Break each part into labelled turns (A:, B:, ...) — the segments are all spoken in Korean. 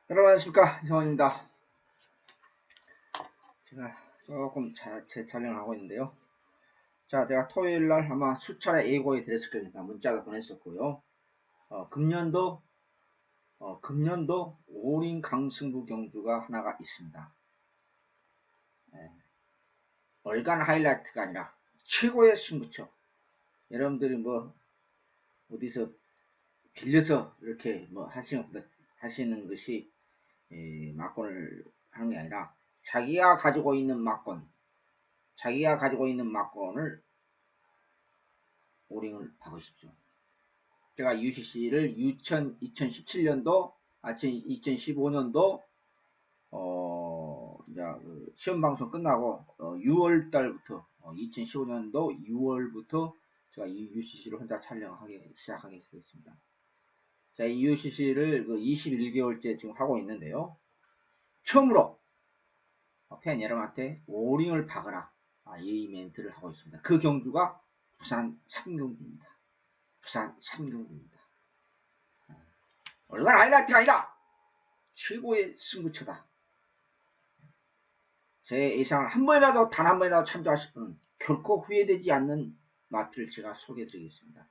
A: 여러분 안녕하십니까, 이성원입니다. 제가 조금 촬영을 하고 있는데요. 자, 제가 토요일날 아마 수차례 예고해 드렸을 겁니다. 문자도 보냈었고요. 금년도 오린 강승부 경주가 하나가 있습니다. 월간 하이라이트가 아니라 최고의 승부처. 여러분들이 어디서 빌려서 이렇게 하시는 것이 막권을 하는 게 아니라 자기가 가지고 있는 막권을 오링을 박으십시오. 제가 UCC를 2017년도, 2015년도, 이제 시험방송 끝나고, 6월달부터, 2015년도 6월부터 제가 이 UCC를 혼자 촬영하기 시작하게 됐습니다. 자, 이 UCC를 21개월째 지금 하고 있는데요. 처음으로 팬 여러분한테 오링을 박으라. 이 멘트를 하고 있습니다. 그 경주가 부산 3경주입니다. 부산 3경주입니다. 얼마나 하이라이트가 아니라 최고의 승부처다. 제 예상을 단 한 번이라도 참조하실 분은 결코 후회되지 않는 마필을 제가 소개해드리겠습니다.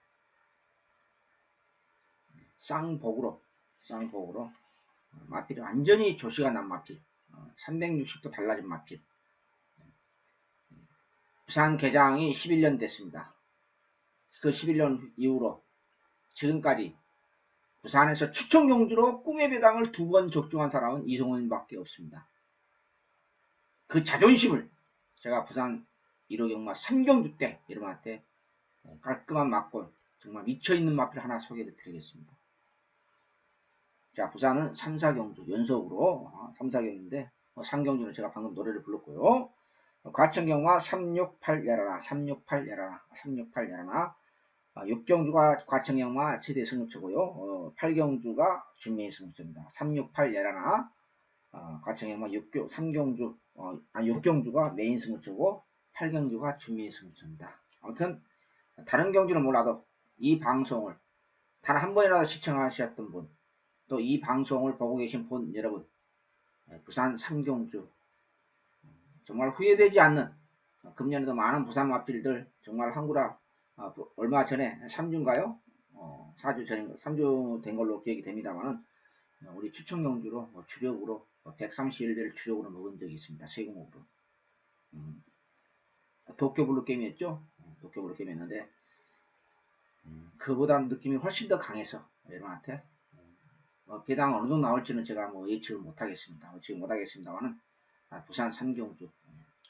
A: 쌍복으로 마필이 완전히 조시가 난 마필, 360도 달라진 마필. 부산 개장이 11년 됐습니다. 그 11년 이후로 지금까지 부산에서 추천 경주로 꿈의 배당을 2번 적중한 사람은 이성훈밖에 없습니다. 그 자존심을 제가 부산 1호 경마 3경주 때 여러분한테 깔끔한 막골, 정말 미쳐있는 마필 하나 소개해 드리겠습니다. 자, 부산은 3, 4경주 연속으로 3, 4경주인데 3경주는 제가 방금 노래를 불렀고요. 과천경마 368 야라나 368 야라나 368 야라나 6경주가 과천경마 최대 승부처고요. 8경주가 준메인 승부처입니다. 368 야라나 과천경마 6경주가 메인 승부처고 8경주가 준메인 승부처입니다. 아무튼 다른 경주는 몰라도 이 방송을 단 한 번이라도 시청하셨던 분, 또 이 방송을 보고 계신 분 여러분, 부산 3경주 정말 후회되지 않는, 금년에도 많은 부산 마필들 정말 한구라 얼마 전에 3주인가요? 4주 전인가 3주 된 걸로 기억이 됩니다만은 우리 추천 경주로 주력으로 131배를 주력으로 먹은 적이 있습니다. 세공업으로. 도쿄블루 게임이었죠. 도쿄블루 게임이었는데 그보다 느낌이 훨씬 더 강해서 여러분한테 배당 어느 정도 나올지는 제가 예측을 못하겠습니다. 못하겠습니다만은 부산 3경주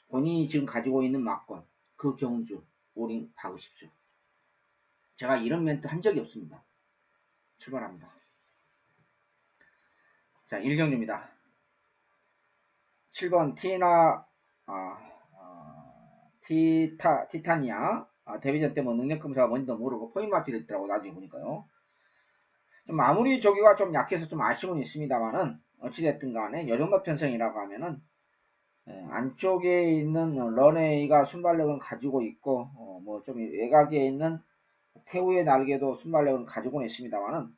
A: 본인이 지금 가지고 있는 막권 그 경주 오링 박으십시오. 제가 이런 멘트 한 적이 없습니다. 출발합니다. 자, 1경주입니다. 7번 티타니아 데뷔전 때 능력검사가 뭔지도 모르고 포인트마필이 있더라고 나중에 보니까요. 좀 아무리 조기가 좀 약해서 좀 아쉬움은 있습니다만은 어찌됐든 간에 이 정도 편성이라고 하면은 안쪽에 있는 런웨이가 순발력을 가지고 있고 좀 외곽에 있는 태우의 날개도 순발력을 가지고는 있습니다만은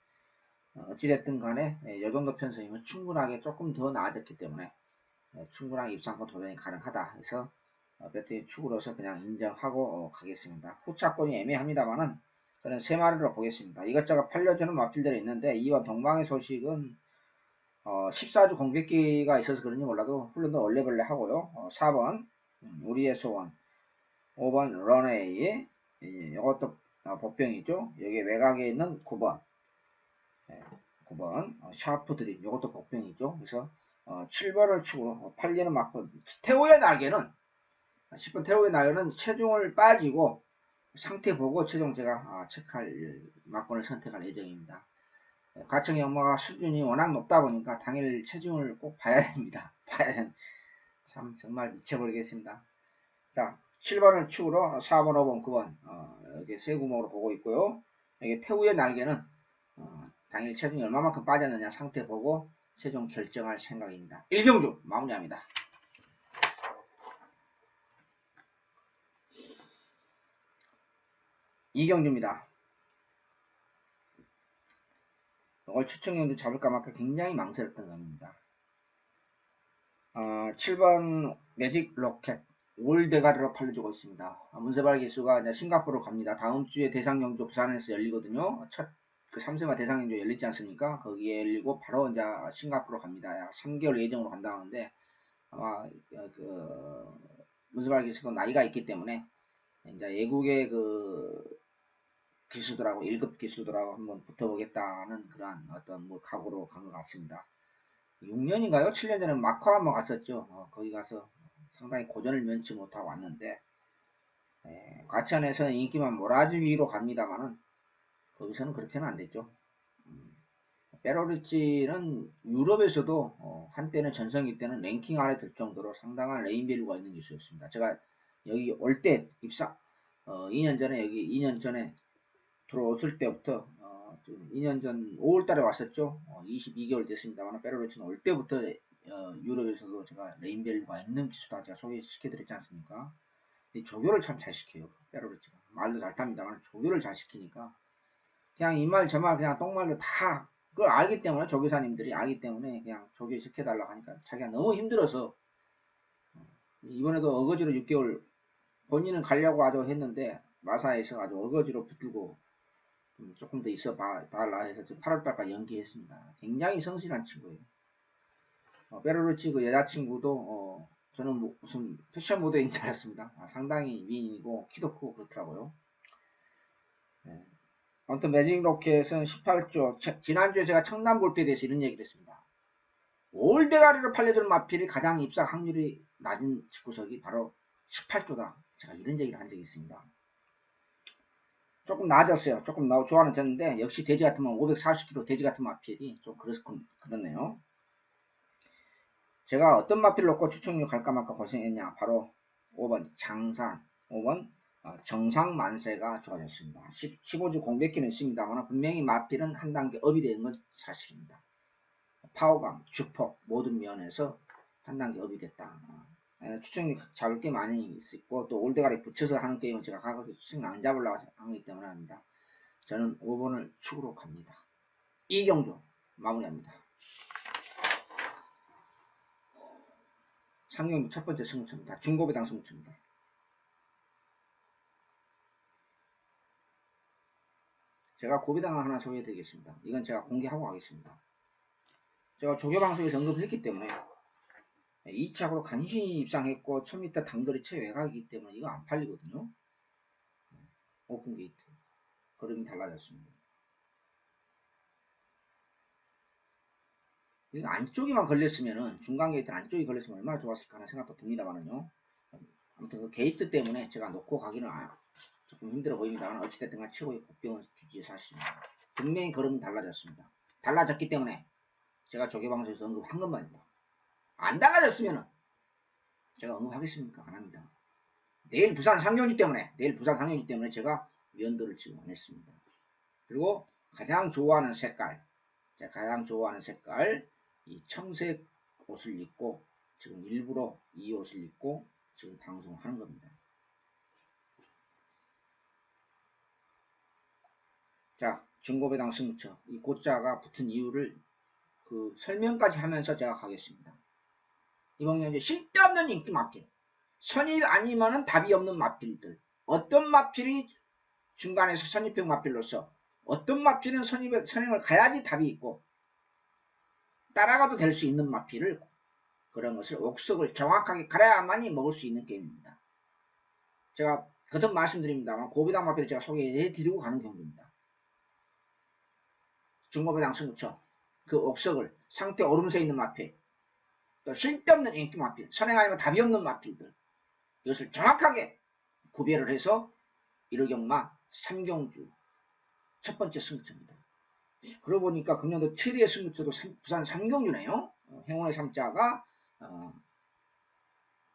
A: 어찌됐든 간에 이 정도 편성이면 충분하게 조금 더 나아졌기 때문에 충분하게 입상권 도전이 가능하다 해서 배터리 축으로서 그냥 인정하고 가겠습니다. 후차권이 애매합니다만은 저는 3마리로 보겠습니다. 이것저것 팔려주는 마필들이 있는데 이번 동방의 소식은 14주 공백기가 있어서 그런지 몰라도 훈련도 얼레벌레 하고요. 4번 우리의 소원, 5번 런웨이, 이것도 복병이죠. 여기 외곽에 있는 9번 9번 샤프 드림, 이것도 복병이죠. 그래서 7번을 축으로 팔리는 막번 태호의 날개는 10번 태호의 날개는 체중을 빠지고 상태 보고 최종 제가 체크할 막권을 선택할 예정입니다. 과청 연마가 수준이 워낙 높다 보니까 당일 체중을 꼭 봐야 됩니다. 참 정말 미쳐버리겠습니다. 자, 7번을 축으로 4번, 5번, 9번 이렇게 세 구멍으로 보고 있고요. 여기 태우의 날개는 당일 체중이 얼마만큼 빠졌느냐 상태 보고 최종 결정할 생각입니다. 1경주 마무리합니다. 2경주입니다. 이걸 추측용도 잡을까 말까 굉장히 망설였던 겁니다. 7번 매직 로켓 올대가리로 팔려주고 있습니다. 문세발 기수가 이제 싱가포르로 갑니다. 다음 주에 대상경주 부산에서 열리거든요. 첫 그 3세마 대상경주 열리지 않습니까? 거기에 열리고 바로 이제 싱가포르로 갑니다. 약 3개월 예정으로 간다 하는데 아마 그 문세발 기수도 나이가 있기 때문에 이제 외국의 그 기수들하고 1급 기수들하고 한번 붙어보겠다는 그러한 어떤 뭐 각오로 간 것 같습니다. 6년인가요? 7년 전에 마커 한번 갔었죠. 거기 가서 상당히 고전을 면치 못하고 왔는데 과천에서는 인기만 몰아주 위로 갑니다만은 거기서는 그렇게는 안 됐죠. 베로리치는 유럽에서도 한때는 전성기 때는 랭킹 안에 들 정도로 상당한 레인밸류가 있는 기수였습니다. 제가 여기 올 때 입사 2년 전에 여기 2년 전에 들어왔을 때부터 2년 전 5월달에 왔었죠. 22개월 됐습니다만 베로리치는 올 때부터 유럽에서도 제가 레인밸류가 있는 기수다 제가 소개시켜드렸지 않습니까? 조교를 참 잘 시켜요. 베로리치가 말도 잘 탑니다만 조교를 잘 시키니까 그냥 이 말 저 말 그냥 똥말도 다 그걸 알기 때문에 조교사님들이 알기 때문에 그냥 조교 시켜달라고 하니까 자기가 너무 힘들어서 이번에도 어거지로 6개월 본인은 가려고 아주 했는데 마사에서 아주 어거지로 붙들고 조금 더 있어 달라 해서 지금 8월달까지 연기했습니다. 굉장히 성실한 친구예요. 베로루치 그 여자친구도 저는 무슨 패션 모델인 줄 알았습니다. 상당히 미인이고 키도 크고 그렇더라고요. 네. 아무튼 매직 로켓은 18조 지난주에 제가 청남 볼트에 대해서 이런 얘기를 했습니다. 올대가리로 팔려주는 마필이 가장 입사 확률이 낮은 직구석이 바로 18조다. 제가 이런 얘기를 한 적이 있습니다. 조금 나아졌어요. 조금 좋아는 졌는데 역시 돼지 같으면 540kg 돼지 같은 마필이 좀 그렇네요. 제가 어떤 마필을 놓고 추천력 갈까 말까 고생했냐. 바로 5번 장산, 5번 정상만세가 좋아졌습니다. 15주 공백기는 있습니다만 분명히 마필은 한 단계 업이 되는 건 사실입니다. 파워감, 주폭 모든 면에서 한 단계 업이 됐다. 추천력 잡을 게 많이 있고 또 올대가리 붙여서 하는 게임은 제가 가급적 추천력 안 잡으려고 하기 때문에 합니다. 저는 5번을 축으로 갑니다. 이경주 마무리합니다. 3경기 첫 번째 승부처입니다. 중고배당 승부처입니다. 제가 고배당을 하나 소개해드리겠습니다. 이건 제가 공개하고 가겠습니다. 제가 조교방송에서 언급을 했기 때문에 2착으로 간신히 입상했고 1000m 단거리 최외곽이기 때문에 이거 안 팔리거든요. 오픈 게이트 그림이 달라졌습니다. 이거 안쪽에만 걸렸으면은 중간 게이트 안쪽에 걸렸으면 얼마나 좋았을까 하는 생각도 듭니다만은요. 아무튼 그 게이트 때문에 제가 놓고 가기는 조금 힘들어 보입니다만 어찌됐든 간 최고의 복병을 주지 사실입니다. 분명히 걸음은 달라졌습니다. 달라졌기 때문에 제가 조교방송에서 언급한 것만입니다. 안 달라졌으면은 제가 언급하겠습니까? 안 합니다. 내일 부산 상경주 때문에 제가 면도를 지금 안 했습니다. 그리고 가장 좋아하는 색깔 제가 가장 좋아하는 색깔 이 청색 옷을 입고 지금 일부러 이 옷을 입고 지금 방송을 하는 겁니다. 자, 중고배당 승부처 이 고자가 붙은 이유를 그 설명까지 하면서 제가 가겠습니다. 이번 경기 쓸데없는 인기 마필 선입 아니면은 답이 없는 마필들 어떤 마필이 중간에서 선입형 마필로서 어떤 마필은 선행을 가야지 답이 있고 따라가도 될 수 있는 마필을 그런 것을 옥석을 정확하게 갈아야만이 먹을 수 있는 게임입니다. 제가 거듭 말씀드립니다만 고배당 마필을 제가 소개해 드리고 가는 경기입니다. 중고배당 승부처 그 옥석을 상태 오름세 있는 마필 또 쓸데없는 인기 마필 선행 아니면 답이 없는 마필들 이것을 정확하게 구별을 해서 1호경마 3경주 첫 번째 승부처입니다. 그러고 보니까 금년도 최대의 승부처도 부산 3경주네요. 행운의 3자가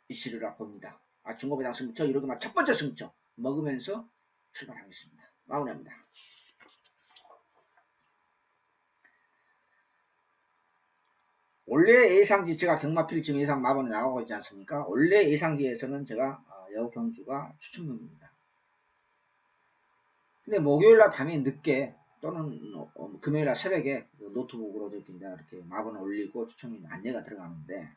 A: 있으리라 봅니다. 중고배당 승부처 1호경마 첫 번째 승부처 먹으면서 출발하겠습니다. 마무리합니다. 원래 예상지 제가 경마필 지금 예상 마번에 나가고 있지 않습니까? 원래 예상지에서는 제가 여경주가 추천금입니다. 근데 목요일날 밤에 늦게 또는 금요일날 새벽에 그 노트북으로 이렇게 마번을 올리고 추천률 안내가 들어가는데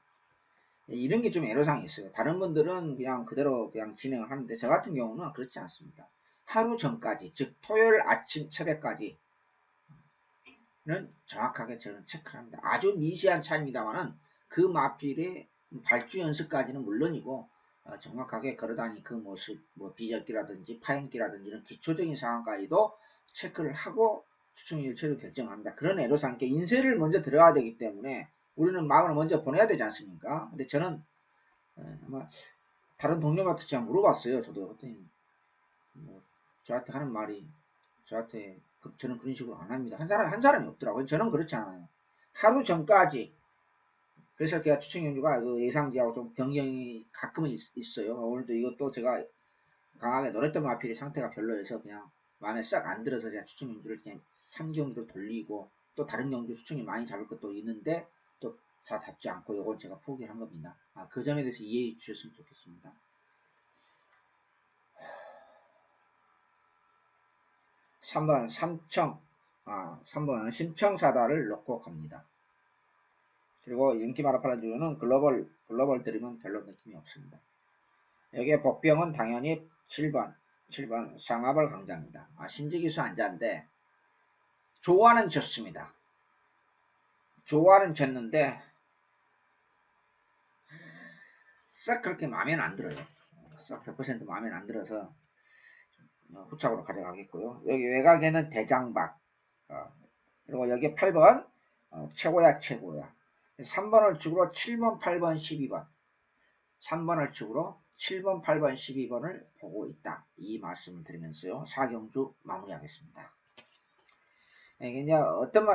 A: 이런 게 좀 애로사항이 있어요. 다른 분들은 그냥 그대로 그냥 진행을 하는데 저 같은 경우는 그렇지 않습니다. 하루 전까지, 즉 토요일 아침 새벽까지는 정확하게 저는 체크를 합니다. 아주 미세한 차이입니다만은 그 마필의 발주 연습까지는 물론이고 정확하게 걸어다니는 그 모습, 뭐 비적기라든지 파행기라든지 이런 기초적인 상황까지도 체크를 하고 추천일 최로 결정합니다. 그런 애로사항, 인쇄를 먼저 들어가야 되기 때문에 우리는 마음을 먼저 보내야 되지 않습니까? 근데 저는 아마 다른 동료한테 제가 물어봤어요. 저도 그랬더니 뭐 저한테 하는 말이 저한테 저는 그런 식으로 안 합니다. 한 사람이 없더라고요. 저는 그렇지 않아요. 하루 전까지. 그래서 제가 추천 경주가 그 예상지하고 좀 변경이 가끔은 있어요. 오늘도 이것도 제가 강하게 노랬던 마필이 상태가 별로여서 그냥 마음에 싹 안 들어서 제가 추천 경주를 그냥 3경주로 돌리고 또 다른 경주 추천이 많이 잡을 것도 있는데 또 다 잡지 않고 이걸 제가 포기를 한 겁니다. 그 점에 대해서 이해해 주셨으면 좋겠습니다. 3번 심청사다를 넣고 갑니다. 그리고 인기 마라팔라주는 글로벌 드림은 별로 느낌이 없습니다. 여기에 복병은 당연히 7번 쌍화벌 강자입니다. 신지기수 안자인데 조화는 좋습니다. 조화는 졌는데 싹 그렇게 마음에는 안 들어요. 싹 100% 마음에는 안 들어서 후착으로 가져가겠고요. 여기 외곽에는 대장박 그리고 여기 8번 최고야 3번을 축으로 7번 8번 12번 3번을 축으로 7번 8번 12번을 보고 있다. 이 말씀을 드리면서요. 4경주 마무리하겠습니다. 이게 어떤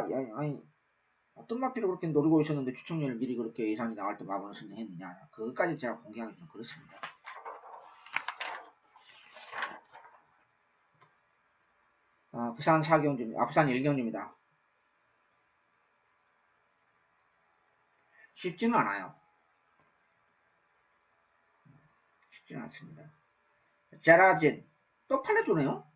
A: 마피를 그렇게 노리고 있었는데 추천률 미리 그렇게 예상이 나올 때 마번을 선정했느냐. 그것까지 제가 공개하기 좀 그렇습니다. 부산 4경주입니다. 부산 1경주입니다. 쉽지는 않아요. 쉽지는 않습니다. 제라진 또 팔려주네요.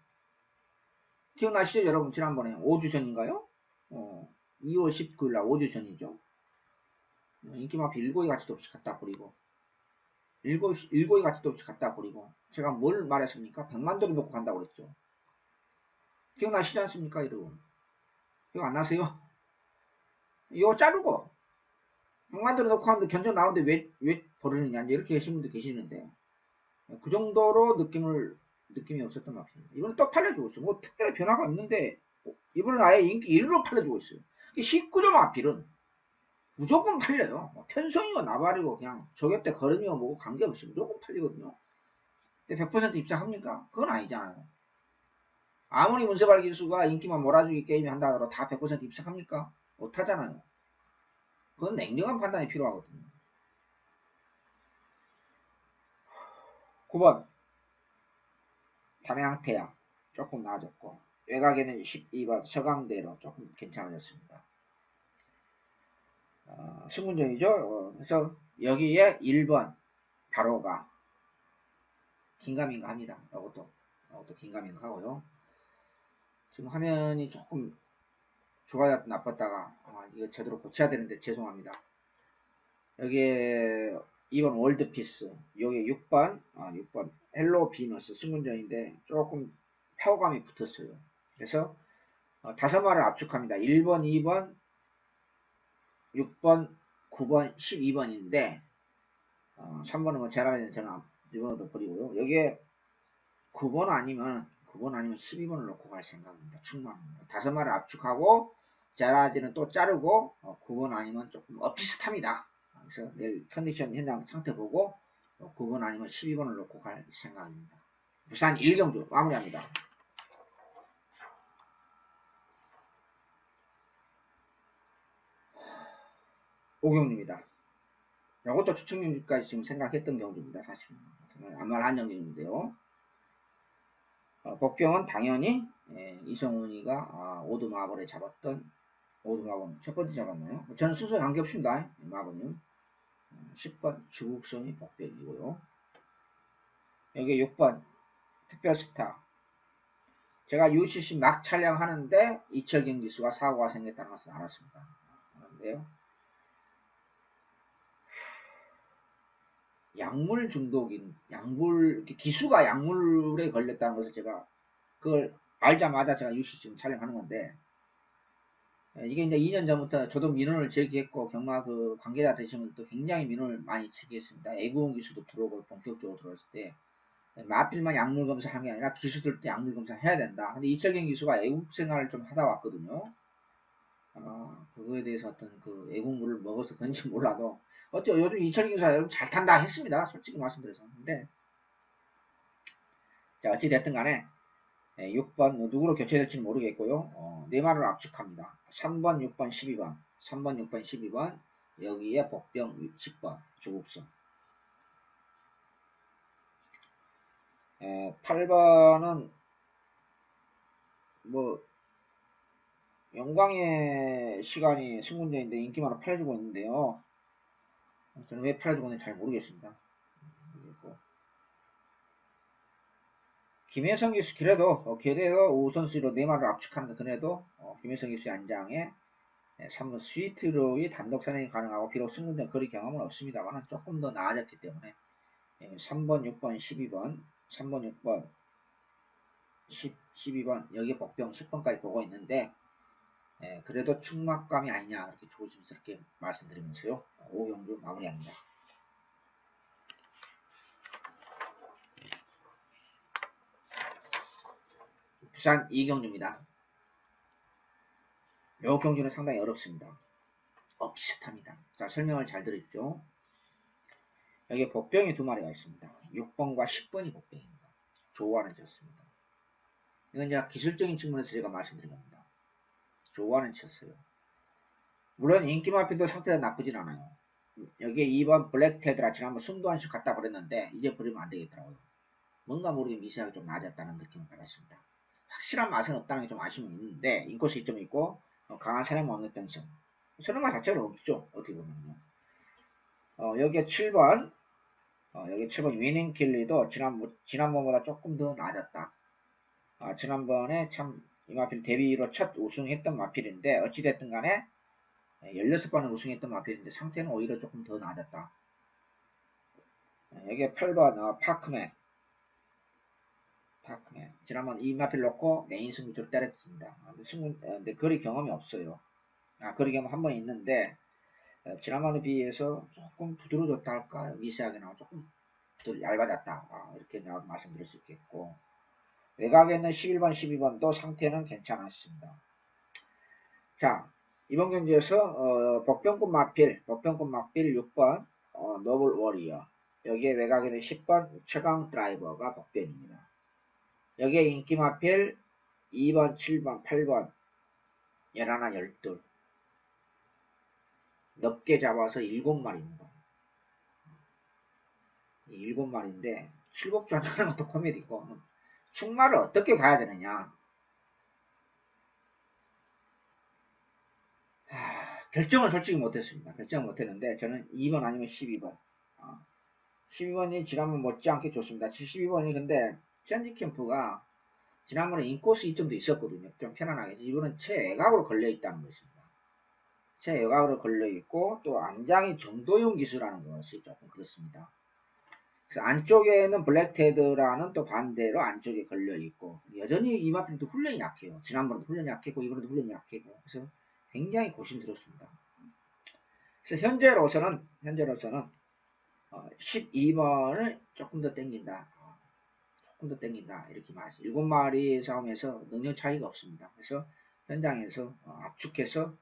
A: 기억나시죠 여러분? 지난번에 5주 전인가요? 2월 19일날 5주 전이죠. 인기마피 일고이 가치도 없이 갖다 버리고 일고이 가치도 없이 갖다 버리고 제가 뭘 말했습니까? 100만 도를 놓고 간다고 그랬죠. 기억나시지 않습니까 여러분? 기억 안 나세요? 이거 자르고 100만 도를 놓고 하는데 견적 나오는데 왜 버리느냐 이렇게 하시는 분도 계시는데 그 정도로 느낌이 없었던 마피입니다. 이번엔 또 팔려주고 있어요. 뭐 특별히 변화가 없는데 이번엔 아예 인기 1위로 팔려주고 있어요. 19점 마필은 무조건 팔려요. 편성이고 나발이고 그냥 저격 때 걸음이고 뭐고 관계없이 무조건 팔리거든요. 근데 100% 입장합니까? 그건 아니잖아요. 아무리 문세발 기수가 인기만 몰아주기 게임이 한다 하더라도 다 100% 입장합니까? 못하잖아요. 그건 냉정한 판단이 필요하거든요. 9번 담양태양 조금 나아졌고 외곽에는 12번 서강대로 조금 괜찮아졌습니다. 승문전이죠. 그래서 여기에 1번 바로가 긴가민가 합니다. 이것도 긴가민가 하고요. 지금 화면이 조금 좋아졌다 나빴다가 이거 제대로 고쳐야 되는데 죄송합니다. 여기에 2번 월드피스, 여기 6번 헬로 비너스 승문전인데 조금 파워감이 붙었어요. 그래서 5마를 압축합니다. 1번, 2번, 6번, 9번, 12번인데 3번은 뭐 제라는 저는 이번에도 버리고요. 여기에 9번 아니면 12번을 놓고 갈 생각입니다. 충분합니다. 5마를 압축하고 제라지는 또 자르고 9번 아니면 조금 비슷합니다. 그래서 내일 컨디션 현장 상태 보고 9번 아니면 12번을 놓고 갈 생각입니다. 부산 1경주 마무리합니다. 5경주입니다. 이것도 추천경주까지 지금 생각했던 경주입니다. 사실은 안말한 경주인데요. 복병은 당연히 이성훈이가 오드마블에 잡았던 오드마블 첫 번째 잡았나요? 저는 순서에 관계없습니다. 마블님 10번 주국선이 복병이고요. 여기 6번 특별스타 제가 UCC 막 촬영하는데 이철경 기수가 사고가 생겼다는 것을 알았습니다. 그런데요. 약물 중독인, 기수가 약물에 걸렸다는 것을 제가 그걸 알자마자 제가 UCC 촬영하는 건데, 이게 이제 2년 전부터 저도 민원을 제기했고, 경마 그 관계자 되신 분들도 굉장히 민원을 많이 제기했습니다. 애구원 기수도 들어오고, 본격적으로 들어왔을 때, 마필만 약물 검사하는 게 아니라 기수들도 약물 검사 해야 된다. 근데 이철경 기수가 애국 생활을 좀 하다 왔거든요. 그거에 대해서 어떤 그 애국물을 먹어서 그런지 몰라도, 요즘 이철경 기수가 잘 탄다 했습니다. 솔직히 말씀드려서. 근데, 자, 어찌됐든 간에, 6번, 누구로 교체될지는 모르겠고요. 네 말을 압축합니다. 3번, 6번, 12번. 3번, 6번, 12번. 여기에 복병 10번. 조국성. 8번은, 뭐, 영광의 시간이 승군대인데 인기만으로 팔아주고 있는데요. 저는 왜 팔아주고 있는지 잘 모르겠습니다. 그리고 김혜성 기수 그래도 우선수로 네 말을 압축하는데 그래도 김혜성 기수의 안장에 3번 스위트로이 단독 선행이 가능하고 비록 승군대 거리 경험은 없습니다만 조금 더 나아졌기 때문에 3번, 6번, 12번, 3번, 6번, 12번 여기 복병 10번까지 보고 있는데 그래도 충막감이 아니냐 이렇게 조심스럽게 말씀드리면서요. 오경주 마무리합니다. 부산 이경주입니다. 요 경주는 상당히 어렵습니다. 비슷합니다. 자, 설명을 잘 들었죠. 여기 복병이 두 마리가 있습니다. 6번과 10번이 복병입니다. 조화는 쳤습니다. 이건 이제 기술적인 측면에서 제가 말씀드린 겁니다. 조화는 쳤어요. 물론 인기마필도 상태가 나쁘진 않아요. 여기에 2번 블랙테드라 지난번 숨도 한씩 갖다 버렸는데 이제 버리면 안 되겠더라고요. 뭔가 모르게 미세하게 좀 낮았다는 느낌을 받았습니다. 확실한 맛은 없다는 게 좀 아쉬움이 있는데 인코스 2점이 있고 강한 사냥만 없는 편성. 선언마 자체가 없죠. 어떻게 보면요. 여기에 7번 여기 7번 위닝킬리도 지난번보다 조금 더 낮았다. 지난번에 참 이 마필 데뷔로 첫 우승했던 마필인데 어찌됐든 간에 16번을 우승했던 마필인데 상태는 오히려 조금 더 낮았다. 여기에 8번 파크맨 지난번 이 마필 놓고 메인 승부조를 때렸습니다. 근데 거리 경험이 없어요. 거리 경험 한 번 있는데 지난번에 비해서 조금 부드러워졌다 할까 미세하게 나와 조금 더 얇아졌다 이렇게 말씀드릴 수 있겠고 외곽에 있는 11번 12번도 상태는 괜찮았습니다. 자 이번 경기에서 복병급 마필 6번 노블 워리어 여기에 외곽에 있는 10번 최강 드라이버가 복병입니다. 여기에 인기 마필 2번 7번 8번 11, 12 넓게 잡아서 7마리입니다. 7마리인데 7곡조 하는 것도 코미디고 충마를 어떻게 가야 되느냐 결정을 솔직히 못했습니다. 결정을 못했는데 저는 2번 아니면 12번 12번이 지난번 못지않게 좋습니다. 12번이 근데 천지캠프가 지난번에 인코스 2점도 있었거든요. 좀 편안하게 이번은 최외곽으로 걸려있다는 것입니다. 최외곽으로 걸려있고 또 안장이 정도용 기수라는 것이 조금 그렇습니다. 그래서 안쪽에는 블랙테드라는 또 반대로 안쪽에 걸려있고 여전히 이마필도 훈련이 약해요. 지난번에도 훈련이 약했고 이번에도 훈련이 약했고 그래서 굉장히 고심스럽습니다. 그래서 현재로서는 12번을 조금 더 땡긴다. 이렇게 말하죠. 7마리 싸움에서 능력 차이가 없습니다. 그래서 현장에서 압축해서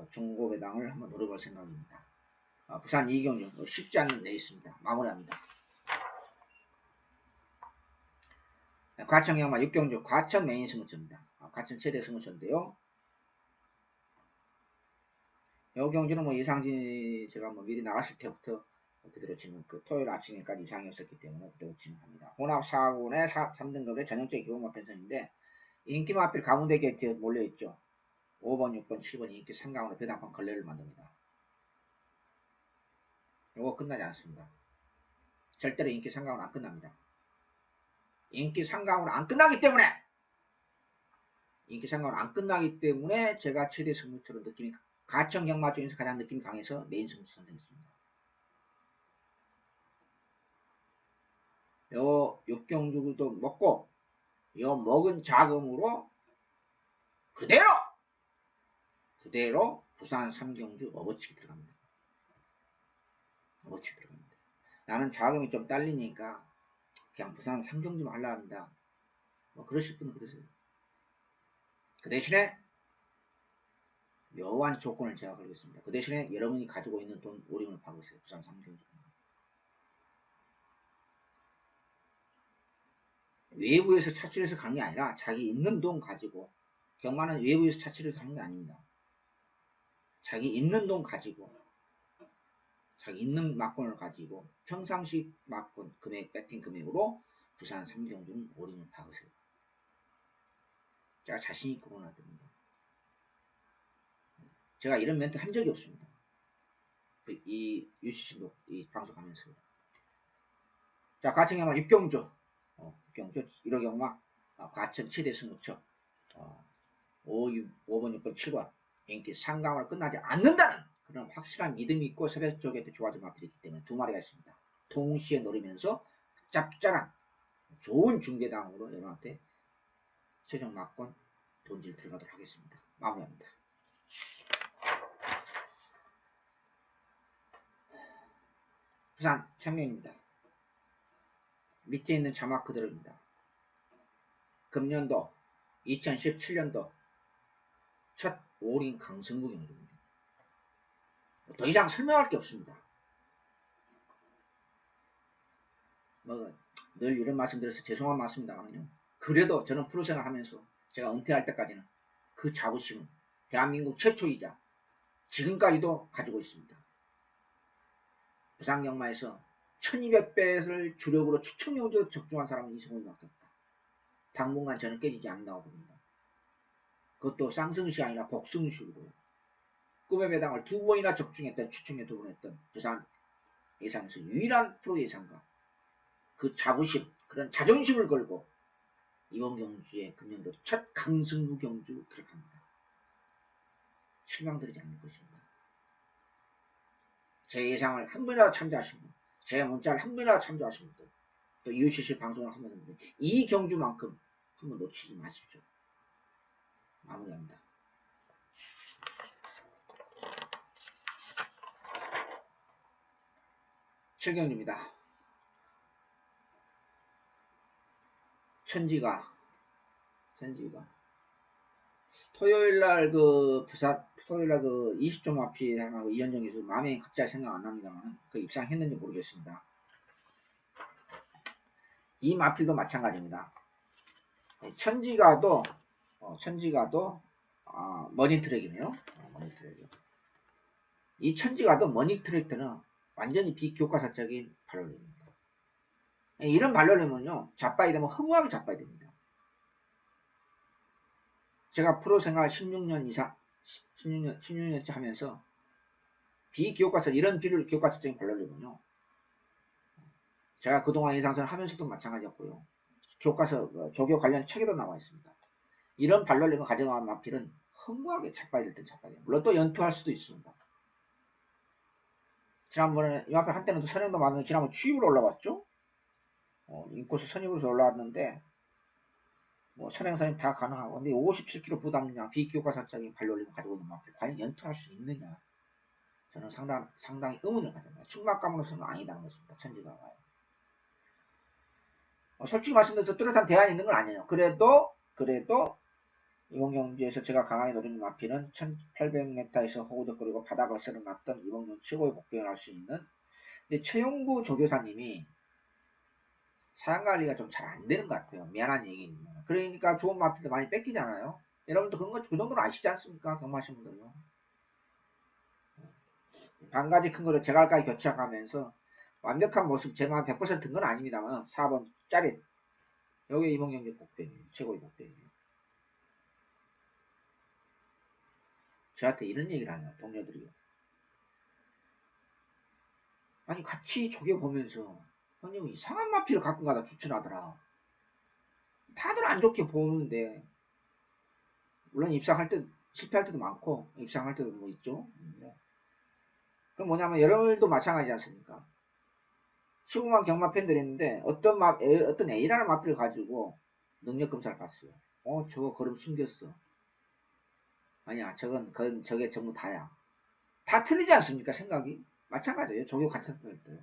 A: 중고 배당을 한번 노려볼 생각입니다. 부산 이경주 쉽지 않는 데 있습니다. 마무리합니다. 과천 양마 6경주 과천 메인 승부처입니다. 과천 최대 승부처인데요. 이 경주는 뭐 이상진 제가 뭐 미리 나갔을 때부터 그대로 치는 그 토요일 아침에까지 이상이 없었기 때문에 그대로 진행합니다. 혼합 4군의 3등급의 전형적인 기본마 편성인데 인기 마필 가운데 게이트에 몰려있죠. 5번, 6번, 7번 인기 3강으로 배당판 걸레를 만듭니다. 요거 끝나지 않습니다. 절대로 인기 3강으로 안 끝납니다. 인기 3강으로 안 끝나기 때문에 인기상강은 안 끝나기 때문에 제가 최대 승부처럼 느낌이 가청 경마 중에서 가장 느낌이 강해서 메인 승부 선정했습니다. 요 육경주도 먹고 요 먹은 자금으로 그대로 부산 삼경주 업어치기 들어갑니다. 업어치기 들어갑니다. 나는 자금이 좀 딸리니까 그냥 부산 삼경주만 하려 합니다. 뭐 그러실 분은 그러세요. 그 대신에 묘한 조건을 제가 걸겠습니다. 그 대신에 여러분이 가지고 있는 돈 오림을 박으세요. 부산 삼경주. 외부에서 차출해서 가는 게 아니라 자기 있는 돈 가지고, 경마는 외부에서 차출해서 가는 게 아닙니다. 자기 있는 돈 가지고, 자기 있는 막권을 가지고 평상시 막권 금액, 배팅 금액으로 부산 삼경주는 오림을 박으세요. 제가 자신있게 권하드립니다. 제가 이런 멘트 한 적이 없습니다. 이 UCC도 이 방송하면서. 자, 가청경마 육경주. 육경주 1호 경마 가청 최대 승부처 5번, 6번, 7번 인기 상강으로 끝나지 않는다는 그런 확실한 믿음이 있고 새벽 쪽에도 좋아진 마필이기 때문에 두 마리가 있습니다. 동시에 노리면서 짭짤한 좋은 중계당으로 여러분한테 최종 막권 돈질 들어가도록 하겠습니다. 마무리합니다. 부산 청년입니다. 밑에 있는 자막 그대로입니다. 금년도 2017년도 첫 올인 강승부 경주입니다. 더 이상 설명할 게 없습니다. 늘 이런 말씀 드려서 죄송한 말씀입니다만요. 그래도 저는 프로생활 하면서 제가 은퇴할 때까지는 그 자부심은 대한민국 최초이자 지금까지도 가지고 있습니다. 부산경마에서 1200배를 주력으로 추천용지로 적중한 사람은 이승훈이밖에 없다. 당분간 저는 깨지지 않는다고 봅니다. 그것도 쌍승시 아니라 복승식으로요. 꿈의 배당을 2번이나 적중했던 추천에 2번 했던 부산 예상에서 유일한 프로 예상가. 그 자부심, 그런 자존심을 걸고 이번 경주에 금년도 첫 강승부 경주 들어갑니다. 실망드리지 않을 것입니다. 제 예상을 한 번이라도 참조하신 분, 제 문자를 한 번이라도 참조하신 분들, 또 UCC 방송을 하면서 이 경주만큼 한번 놓치지 마십시오. 마무리합니다. 최경주입니다. 천지가 토요일날 토요일날 20조 마피 하나 이현정 기수 마음에 갑자기 생각 안 납니다만 그 입상했는지 모르겠습니다. 이 마필도 마찬가지입니다. 천지가도 머니트랙이네요. 머니트랙. 이 천지가도 머니트랙들은 완전히 비교과서적인 발언입니다. 이런 발언이면요 자빠야 되면 허무하게 자빠야 됩니다. 제가 프로 생활 16년 이상 16년째 하면서 비교과서 이런 교과서적인 발언이군요. 제가 그동안 예상선 하면서도 마찬가지였고요. 교과서 조교 관련 책에도 나와 있습니다. 이런 발론력을 가져간 마필은 허무하게 자빠야 될 땐 자빠야 돼요. 물론 또 연투할 수도 있습니다. 지난번에 이 마필 한때는 선행도 많은데 지난번 추입으로 올라왔죠. 인코스 선입으로 올라왔는데 선행 선임 다 가능하고 근데 57kg 부담량 비교과서적인 발론력을 가지고 있는 마필 과연 연투할 수 있느냐 저는 상당히 의문을 가집니다. 충막감으로서는 아니다는 것입니다. 천지가 솔직히 말씀드려서 뚜렷한 대안이 있는 건 아니에요. 그래도 이번 경주에서 제가 강하게 노리는 마필은 1800m에서 호구적거리고 바닥을 쓸어놨던 이번 경주 최고의 복병을 할 수 있는 근데 최용구 조교사님이 사양관리가 좀 잘 안 되는 것 같아요. 미안한 얘기입니다. 그러니까 좋은 마필도 많이 뺏기잖아요. 여러분도 그런 거 그 정도는 아시지 않습니까? 경마하신 분들요. 반가지 큰 거를 제갈까지 교체하면서 완벽한 모습 제만 100%인 건 아닙니다만 4번 짜릿 여기 이번 경기 복병이에요. 최고의 복병이에요. 저한테 이런 얘기를 하냐 동료들이요. 아니 같이 조겨보면서 형님 이상한 마피를 가끔가다 추천하더라. 다들 안 좋게 보는데 물론 입상할 때 실패할 때도 많고 입상할 때도 뭐 있죠. 그럼 뭐냐면 여러분들도 마찬가지지 않습니까? 15만 경마 팬들이 있는데 어떤 A라는 마필을 가지고 능력 검사를 봤어요. 저거 걸음 숨겼어. 아니야, 저게 전부 다야. 다 틀리지 않습니까? 생각이 마찬가지예요. 조교 같은 것도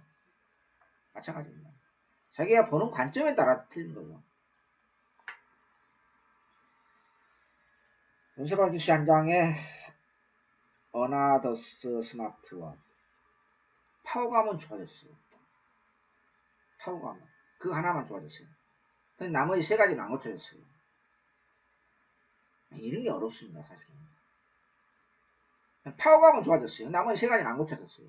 A: 마찬가지입니다. 자기가 보는 관점에 따라서 틀린 거죠. 연세발 기시 한 장에 어나더스 스마트원 파워감은 좋아졌어요. 파워감은 그 하나만 좋아졌어요. 근데 나머지 세 가지는 안 고쳐졌어요. 이런 게 어렵습니다, 사실은. 파워감은 좋아졌어요. 나머지 세 가지는 안 고쳐졌어요.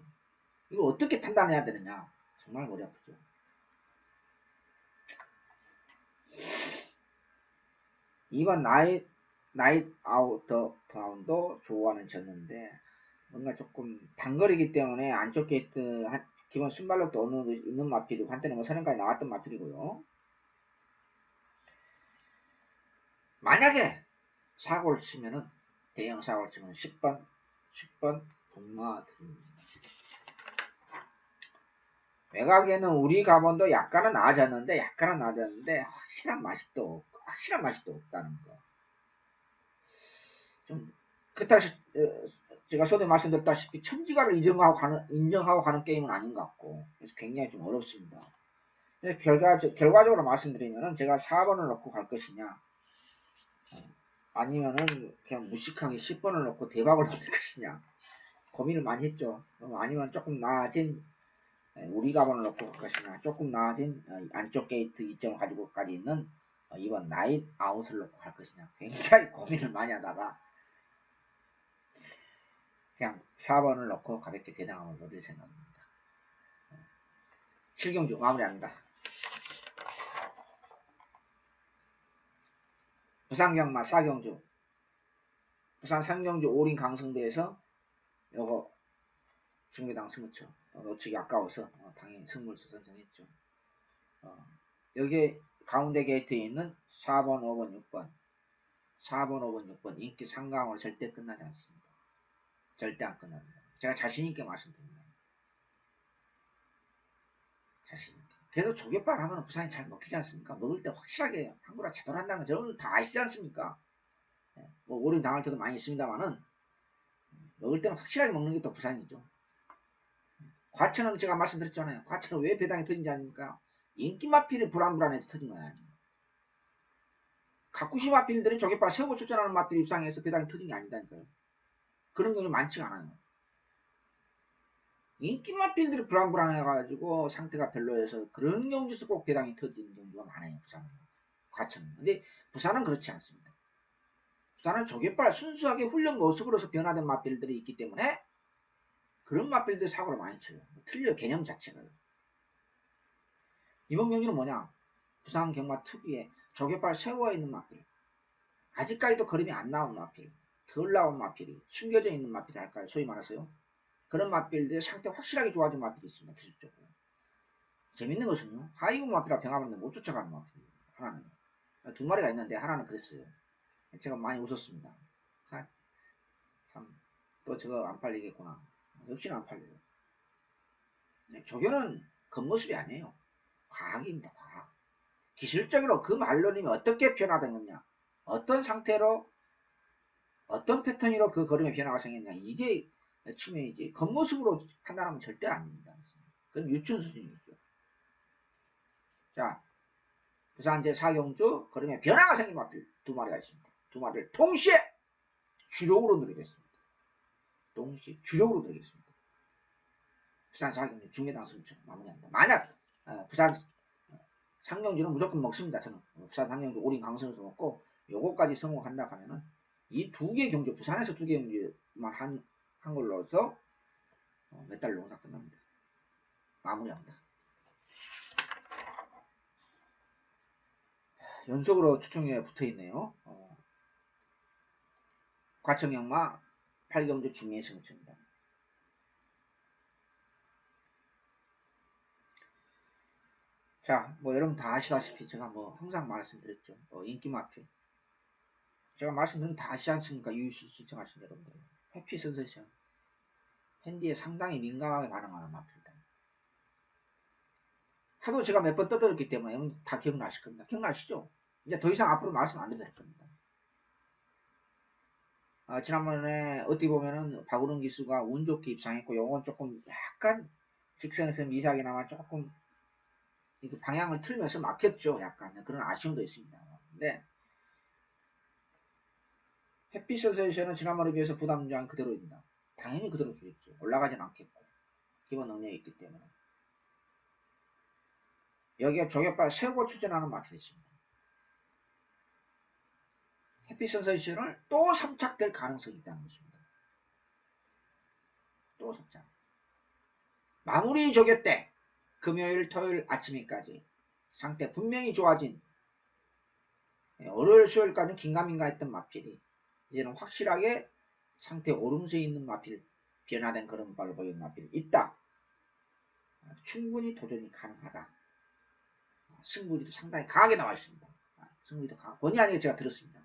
A: 이거 어떻게 판단해야 되느냐? 정말 머리 아프죠. 이번 나잇 아웃 더 다운도 좋아하는 졌는데 뭔가 조금 단거리기 때문에 안쪽 게이트 기본 순발력도 어느 정도 있는 마필이고 한때는 뭐 선행까지 나왔던 마필이고요. 만약에 사고를 치면은 대형 사고를 치면 10번 분마 드립니다. 외곽에는 우리 가본도 약간은 나아졌는데 확실한 맛이 또 없다는 거. 좀 그렇다시 제가 서두에 말씀드렸다시피 천지가를 인정하고 가는 게임은 아닌 것 같고 그래서 굉장히 좀 어렵습니다. 결과적으로 말씀드리면은 제가 4번을 넣고 갈 것이냐 아니면은 그냥 무식하게 10번을 넣고 대박을 넣을 것이냐 고민을 많이 했죠. 아니면 조금 나아진 우리 가본을 넣고 갈 것이냐 조금 나아진 안쪽 게이트 2점을 가지고까지 있는 이번 나잇 아웃을 넣고 갈 것이냐 굉장히 고민을 많이 하다가 그냥 4번을 넣고 가볍게 배당함을 넣을 생각입니다. 7경주 마무리합니다. 부산경마 4경주 부산 3경주 올인 강승대에서 요거 중계당 승무처 놓치기 아까워서 당연히 승물수 선정했죠. 여기에 가운데 게이트에 있는 4번, 5번, 6번 4번, 5번, 6번 인기 상강으로 절대 끝나지 않습니다. 절대 안 끝납니다. 제가 자신있게 말씀드립니다. 자신있게. 그래도 조개빨 하면 부산이 잘 먹히지 않습니까? 먹을 때 확실하게 한국으로 제대로 한다는 거 여러분 다 아시지 않습니까? 뭐 오린 당할 때도 많이 있습니다만은 먹을 때는 확실하게 먹는 게 또 부산이죠. 과천은 제가 말씀드렸잖아요. 과천은 왜 배당이 터진지 아닙니까? 인기 마필이 불안불안해서 터진 거야. 가쿠시 마필들이 조개빨 세우고 출전하는 마필 입장에서 배당이 터진 게 아니다니까요. 그런 경우 많지가 않아요. 인기 마필들이 불안불안해가지고 상태가 별로여서 그런 경우에서 꼭 배당이 터지는 경우가 많아요. 부산은. 과천은. 근데 부산은 그렇지 않습니다. 부산은 조개빨 순수하게 훈련 모습으로서 변화된 마필들이 있기 때문에 그런 마필들이 사고를 많이 쳐요. 틀려 개념 자체가요. 이번 경기는 뭐냐? 부산 경마 특유의 조개빨 세워 있는 마필. 아직까지도 걸음이 안 나온 마필. 덜 나온 마필이 숨겨져 있는 마필이 할까요? 소위 말해서요. 그런 마필들의 상태 확실하게 좋아진 마필이 있습니다. 기술적으로. 재밌는 것은요. 하이브 마필이라 병합하는데 못 쫓아가는 마필. 하나는. 두 마리가 있는데 하나는 그랬어요. 제가 많이 웃었습니다. 참, 또 저거 안 팔리겠구나. 역시나 안 팔려요. 조교는 겉모습이 아니에요. 과학입니다. 과학. 기술적으로 그 말로님이 어떻게 변화된 거냐. 어떤 상태로 어떤 패턴으로 그 걸음의 변화가 생겼냐. 이게 측면이지. 겉모습으로 판단하면 절대 아닙니다. 그건 유춘 수준이죠. 자, 부산 제4경주 걸음의 변화가 생긴 마필 두 마리가 있습니다. 두 마리를 동시에 주력으로 누리겠습니다. 동시에 주력으로 누리겠습니다. 부산 4경주 중계당 승천 마무리합니다. 만약 부산 상경주는 무조건 먹습니다. 저는 부산 상경주 올인 강성에서 먹고 요거까지 성공한다 하면은 이 두 개 경주 부산에서 두 개 경주만 한 걸로서 몇 달 농사 끝납니다. 마무리합니다. 연속으로 추첨에 붙어있네요. 과천경마 8경주 중계 승천입니다. 자, 뭐 여러분 다 아시다시피 제가 뭐 항상 말씀드렸죠. 인기 마필. 제가 말씀드린 다 아시지 않습니까? UC 신청하신 여러분들. 해피 센세이션. 핸디에 상당히 민감하게 반응하는 마필이다. 하도 제가 몇 번 떠들었기 때문에 여러분 다 기억나실 겁니다. 기억나시죠? 이제 더 이상 앞으로 말씀 안 드려도 될 겁니다. 지난번에 어떻게 보면은 박우릉 기수가 운 좋게 입상했고 요건 조금 약간 직선에서 미세하게나마 조금 이렇게 방향을 틀면서 막혔죠. 약간 그런 아쉬움도 있습니다. 근데 햇빛 센세이션은 지난번에 비해서 부담장 그대로입니다. 당연히 그대로 주겠죠. 올라가진 않겠고 기본 능력이 있기 때문에 여기에 조격발 세고 추진하는 마필이 있습니다. 햇빛 센세이션을 또 삼착될 가능성이 있다는 것입니다. 또 삼착. 마무리 조교 때 금요일 토요일 아침에까지 상태 분명히 좋아진 월요일 수요일까지는 긴가민가 했던 마필이 이제는 확실하게 상태 오름세에 있는 마필 변화된 그런 발을 보이는 마필이 있다. 충분히 도전이 가능하다. 승부지도 상당히 강하게 나와 있습니다. 승부지도 강하고 본의 아니게 제가 들었습니다.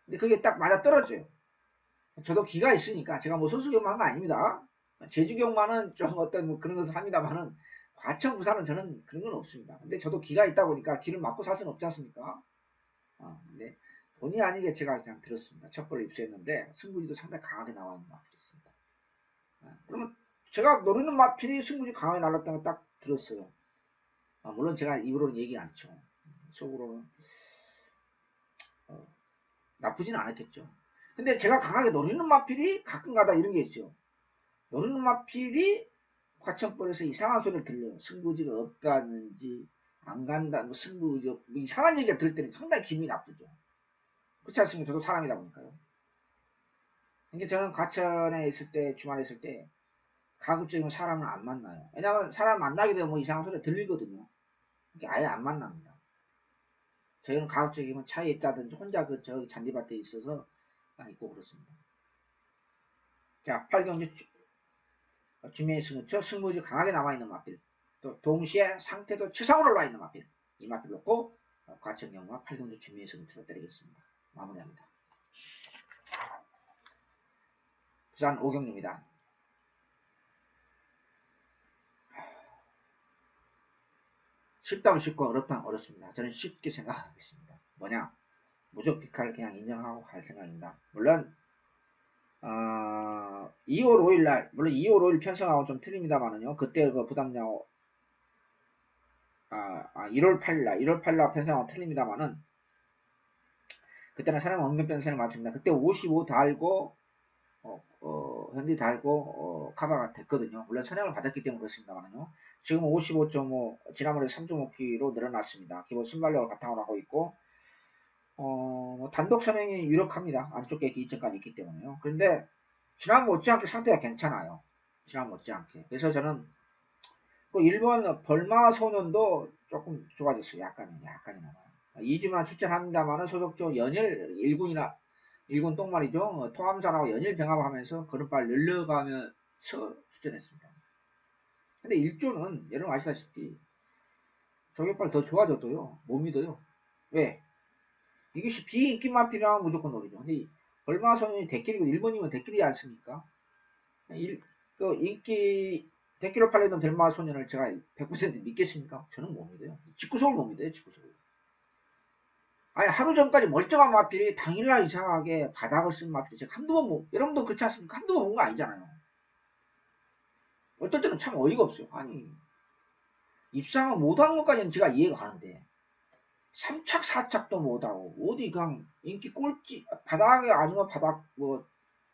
A: 근데 그게 딱 맞아 떨어져요. 저도 기가 있으니까 제가 뭐 선수경만 한 거 아닙니다. 제주경만은 좀 어떤 뭐 그런 것을 합니다만은 과천 부산은 저는 그런 건 없습니다. 근데 저도 기가 있다 보니까 기를 맞고 살 수는 없지 않습니까? 근데 본의 아니게 제가 그냥 들었습니다. 첫 번을 입수했는데 승부지도 상당히 강하게 나와 있는 마필이 있습니다. 그러면 제가 노리는 마필이 승부지 강하게 날랐다는 걸 딱 들었어요. 물론 제가 입으로는 얘기 않죠. 속으로는 나쁘진 않았겠죠. 근데 제가 강하게 노리는 마필이 가끔가다 이런 게 있죠. 노리는 마필이 과천벌에서 이상한 소리를 들려요. 승부지가 없다는지 안 간다, 뭐 승부지 뭐 이상한 얘기가 들을 때는 상당히 기분이 나쁘죠. 그렇지 않습니까? 저도 사람이다 보니까요. 근데 저는 과천에 있을 때, 주말에 있을 때 가급적이면 사람을 안 만나요. 왜냐하면 사람 만나게 되면 뭐 이상한 소리가 들리거든요. 그러니까 아예 안 만납니다. 저희는 가급적이면 차에 있다든지 혼자 그 저기 잔디밭에 있어서 있고 그렇습니다. 자, 8경주 주민의 승부처 승부지 강하게 남아있는 마필 또 동시에 상태도 최상으로 올라있는 마필 이 마필 놓고 과천경과 8경주 주민의 승부처로 때리겠습니다. 마무리합니다. 부산 5경주입니다. 쉽다면 쉽고 어렵다면 어렵습니다. 저는 쉽게 생각하고 있습니다. 뭐냐? 무적 비카를 그냥 인정하고 갈 생각입니다. 물론 2월 5일날 물론 2월 5일 편성하고 좀 틀립니다만은요. 그때 그 부담량 1월 8일날 편성하고 틀립니다만은 그때는 사람 없는 편성을 맞춥니다. 그때 55 달고 현재 달고 카바가 됐거든요. 물론 선행을 받았기 때문에 그렇습니다만요. 지금 55.5 지난번에 3.5kg 늘어났습니다. 기본 순발력을 바탕으로 하고 있고 단독 선행이 유력합니다. 안쪽 깨기 이점까지 있기 때문에요. 그런데 지난 못지않게 상태가 괜찮아요. 지난 못지않게. 그래서 저는 그 일본 벌마 소년도 조금 좋아졌어요. 약간이나마. 2주만 출전합니다만은 소속조 연일 1군 똥말이죠. 토함산하고 연일 병합을 하면서 걸음발 늘려가면서 출전했습니다. 근데 1조는 여러분 아시다시피 조격발 더 좋아져도요. 못 믿어요. 왜? 이것이 비인기만 필요하면 무조건 노리죠. 근데 얼마 소년이 대끼리고 일본이면 대끼리지 않습니까? 그 인기 대끼로 팔리던 벨마 소년을 제가 100% 믿겠습니까? 저는 못 믿어요. 직구석을 못 믿어요. 직구석을. 아니 하루 전까지 멀쩡한 마필이 당일날 이상하게 바닥을 쓴 마필이 제가 한두 번 못, 여러분도 그렇지 않습니까? 한두 번 본 거 아니잖아요. 어떨 때는 참 어이가 없어요. 아니 입상을 못한 것까지는 제가 이해가 가는데 3착 4착도 못하고 어디 그냥 인기 꼴찌 바닥에 아니면 바닥 뭐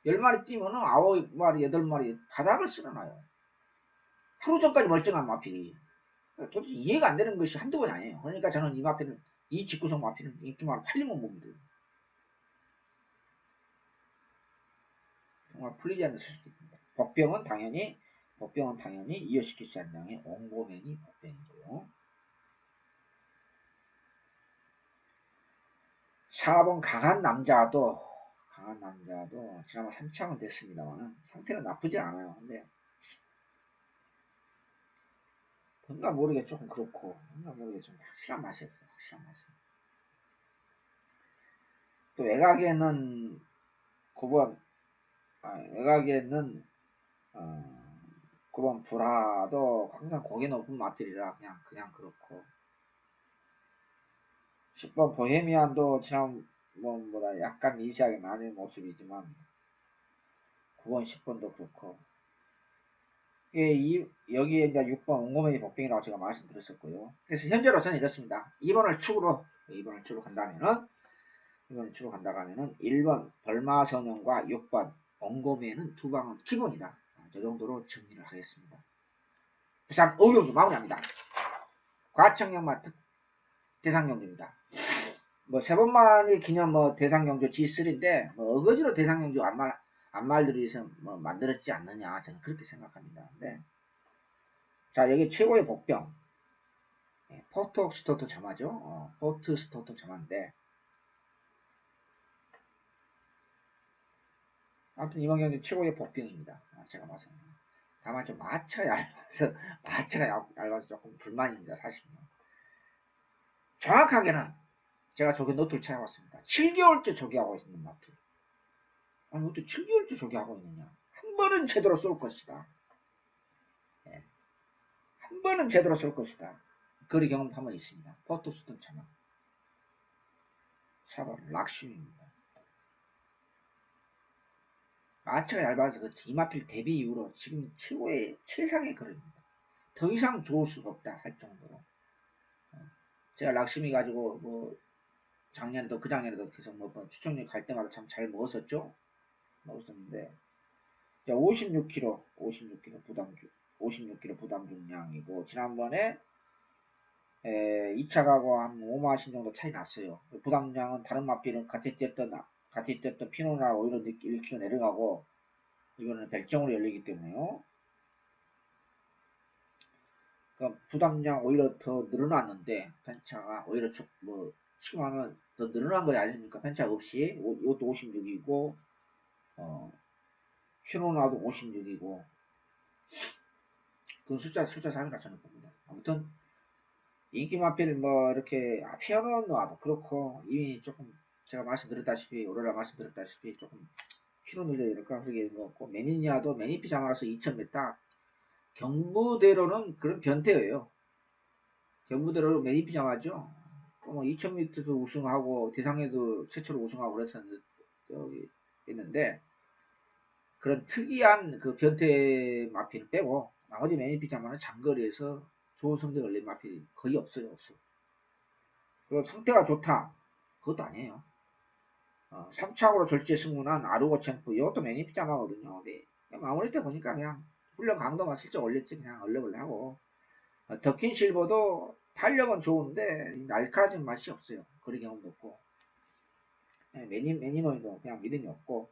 A: 10마리 뛰면은 9마리 8마리 바닥을 쓸어놔요. 하루 전까지 멀쩡한 마필이 도대체 이해가 안 되는 것이 한두 번이 아니에요. 그러니까 저는 이 마필은 이 직구성 마필은 인기만 팔리면 못 믿어요. 정말 풀리지 않는 수준입니다. 복병은 당연히 이어시킬 수 한장의 옹고맨이 복병이고요. 4번 강한 남자도 지난번 3창은 됐습니다만 상태는 나쁘지 않아요. 근데 뭔가 모르게 조금 그렇고 뭔가 모르게 좀 확실한 맛이 없어요. 확실한 맛이. 외곽에는 9번, 외곽에는 9번 브라도 항상 고개 높은 마필이라 그냥 그렇고, 10번 보헤미안도 지난번보다 약간 미세하게 나은 모습이지만 9번, 10번도 그렇고, 여기에 이제 6번 옹고메이 복병이라고 제가 말씀드렸었고요. 그래서 현재로서는 이렇습니다. 2번을 축으로 간다면은 1번 벌마선영과 6번 옹고메이는 두 방은 기본이다. 저 정도로 정리를 하겠습니다. 부산 5경기 마무리합니다. 과청량마 대상경주입니다. 뭐 세 번만이 기념 대상경주 G3인데 어거지로 대상경주 안 말들이 위해서 만들었지 않느냐 저는 그렇게 생각합니다. 네. 자, 여기 최고의 복병 포트 스토트 점화죠. 포트 스토트 점화인데 아무튼 이번 경기 최고의 복병입니다. 제가 봐서는. 다만 좀 마차가 얇아서 조금 불만입니다. 사실은. 정확하게는 제가 조개 노트를 찾아봤습니다. 7개월째 조개하고 있는 마필. 아니 어떻게 7개월째 조개하고 있느냐. 한 번은 제대로 쏠 것이다. 네. 한 번은 제대로 쏠 것이다. 거리 경험도 한번 있습니다. 포트 스토트 점화. 4번 락슈입니다. 마차가 얇아서 그 디마필 데뷔 이후로 지금 최상의 거리입니다. 더 이상 좋을 수가 없다 할 정도로. 제가 락심이 가지고 작년에도 그 작년에도 계속 추천력 갈 때마다 참 잘 먹었었죠. 먹었었는데 56kg 부담 중량이고 지난번에 2차 가고 한 5마신 정도 차이 났어요. 부담량은 다른 마필은 같이 뛰었던 피노나 오히려 1kg 내려가고 이거는 별정으로 열리기 때문에요. 그러니까 부담량 오히려 더 늘어났는데 편차가 오히려 지금 하면 더 늘어난 거 아닙니까? 편차 없이 이것도 56이고 피노나도 56이고 그 숫자 3이라 저는 봅니다. 아무튼 인기 마필 이렇게 피아노 나와도 그렇고 이미 조금 제가 말씀드렸다시피 오로라 말씀드렸다시피 조금 키로 늘려야 될까 그렇게 되는 것 같고 매니니아도 매니피 자마라서 2000m 경부대로는 그런 변태예요. 경부대로 매니피 자마죠. 2000m도 우승하고 대상에도 최초로 우승하고 그랬었는데 그런 특이한 그 변태 마필 빼고 나머지 매니피 자마는 장거리에서 좋은 성적을 낸 마필이 거의 없어요. 그리고 상태가 좋다. 그것도 아니에요. 3차으로 절제 승문한 아르고 챔프 이것도 매니피자마거든요. 네. 마무리 때 보니까 그냥 훈련 강도만 슬쩍 올렸지 그냥 얼레벌레 하고 더킨 실버도 탄력은 좋은데 날카로운 맛이 없어요. 거리 경험도 없고 매니머니도 그냥 믿음이 없고